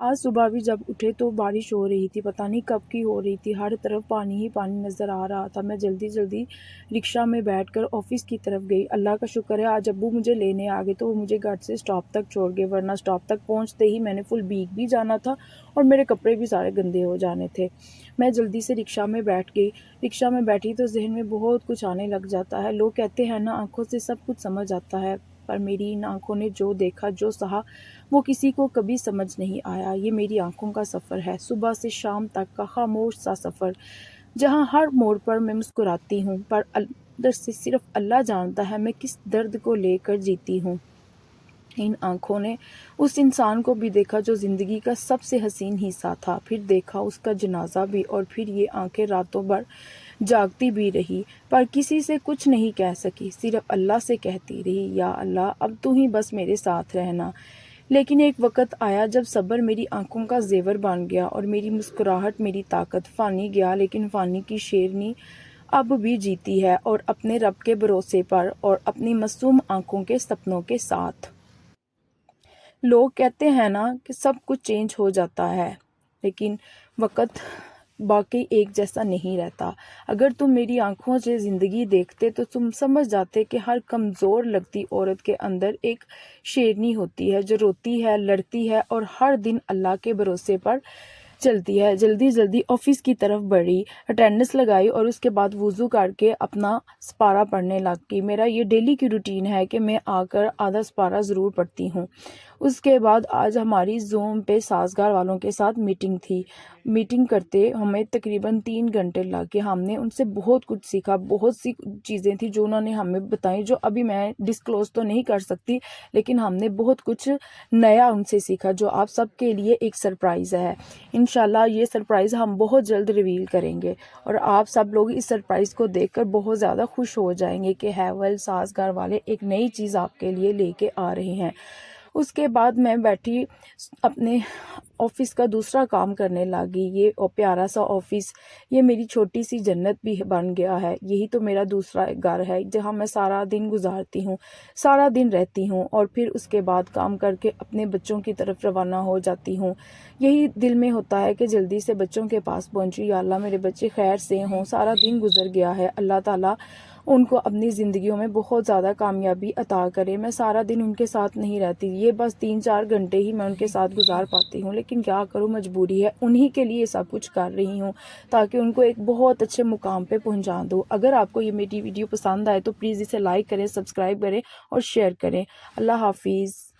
آج صبح بھی جب اٹھے تو بارش ہو رہی تھی، پتہ نہیں کب کی ہو رہی تھی، ہر طرف پانی ہی پانی نظر آ رہا تھا۔ میں جلدی جلدی رکشہ میں بیٹھ کر آفس کی طرف گئی۔ اللہ کا شکر ہے آج ابو مجھے لینے آ گئے تو وہ مجھے گھر سے اسٹاپ تک چھوڑ گئے، ورنہ اسٹاپ تک پہنچتے ہی میں نے فل بھیگ بھی جانا تھا اور میرے کپڑے بھی سارے گندے ہو جانے تھے۔ میں جلدی سے رکشہ میں بیٹھ گئی۔ رکشہ میں بیٹھی تو ذہن میں بہت کچھ آنے لگ جاتا ہے۔ لوگ کہتے ہیں نا آنکھوں سے سب کچھ سمجھ آتا ہے، پر میری ان آنکھوں نے جو دیکھا جو سہا وہ کسی کو کبھی سمجھ نہیں آیا۔ یہ میری آنکھوں کا سفر ہے، صبح سے شام تک کا خاموش سا سفر، جہاں ہر موڑ پر میں مسکراتی ہوں، پر اندر سے صرف اللہ جانتا ہے میں کس درد کو لے کر جیتی ہوں۔ ان آنکھوں نے اس انسان کو بھی دیکھا جو زندگی کا سب سے حسین حصہ تھا، پھر دیکھا اس کا جنازہ بھی، اور پھر یہ آنکھیں راتوں بھر جاگتی بھی رہی، پر کسی سے کچھ نہیں کہہ سکی، صرف اللہ سے کہتی رہی، یا اللہ اب تو ہی بس میرے ساتھ رہنا۔ لیکن ایک وقت آیا جب صبر میری آنکھوں کا زیور بن گیا اور میری مسکراہٹ میری طاقت۔ فانی گیا لیکن فانی کی شیرنی اب بھی جیتی ہے، اور اپنے رب کے بھروسے پر اور اپنی معصوم آنکھوں کے سپنوں کے ساتھ۔ لوگ کہتے ہیں نا کہ سب کچھ چینج ہو جاتا ہے، لیکن وقت باقی ایک جیسا نہیں رہتا۔ اگر تم میری آنکھوں سے زندگی دیکھتے تو تم سمجھ جاتے کہ ہر کمزور لگتی عورت کے اندر ایک شیرنی ہوتی ہے جو روتی ہے، لڑتی ہے اور ہر دن اللہ کے بھروسے پر چلتی ہے۔ جلدی جلدی آفس کی طرف بڑھی، اٹینڈنس لگائی اور اس کے بعد وضو کر کے اپنا سپارہ پڑھنے لگ گئی۔ میرا یہ ڈیلی کی روٹین ہے کہ میں آ کر آدھا سپارہ ضرور پڑھتی ہوں۔ اس کے بعد آج ہماری زوم پہ سازگار والوں کے ساتھ میٹنگ تھی۔ میٹنگ کرتے ہمیں تقریباً 3 گھنٹے لگ گئے۔ ہم نے ان سے بہت کچھ سیکھا، بہت سی چیزیں تھیں جو انہوں نے ہمیں بتائیں، جو ابھی میں ڈسکلوز تو نہیں کر سکتی، لیکن ہم نے بہت کچھ نیا ان سے سیکھا جو آپ سب کے لیے ایک سرپرائز ہے۔ انشاءاللہ یہ سرپرائز ہم بہت جلد ریویل کریں گے، اور آپ سب لوگ اس سرپرائز کو دیکھ کر بہت زیادہ خوش ہو جائیں گے کہ ہیول سازگار والے ایک نئی چیز آپ کے لیے لے کے آ رہے ہیں۔ اس کے بعد میں بیٹھی اپنے آفس کا دوسرا کام کرنے لگی۔ یہ پیارا سا آفس، یہ میری چھوٹی سی جنت بھی بن گیا ہے۔ یہی تو میرا دوسرا گھر ہے جہاں میں سارا دن گزارتی ہوں، سارا دن رہتی ہوں، اور پھر اس کے بعد کام کر کے اپنے بچوں کی طرف روانہ ہو جاتی ہوں۔ یہی دل میں ہوتا ہے کہ جلدی سے بچوں کے پاس پہنچوں، یا اللہ میرے بچے خیر سے ہوں۔ سارا دن گزر گیا ہے، اللہ تعالیٰ ان کو اپنی زندگیوں میں بہت زیادہ کامیابی عطا کرے۔ میں سارا دن ان کے ساتھ نہیں رہتی، یہ بس 3-4 گھنٹے ہی میں ان کے ساتھ گزار پاتی ہوں، لیکن کیا کروں، مجبوری ہے، انہی کے لیے سب کچھ کر رہی ہوں تاکہ ان کو ایک بہت اچھے مقام پہ پہنچا دوں۔ اگر آپ کو یہ میری ویڈیو پسند آئے تو پلیز اسے لائک کریں، سبسکرائب کریں اور شیئر کریں۔ اللہ حافظ۔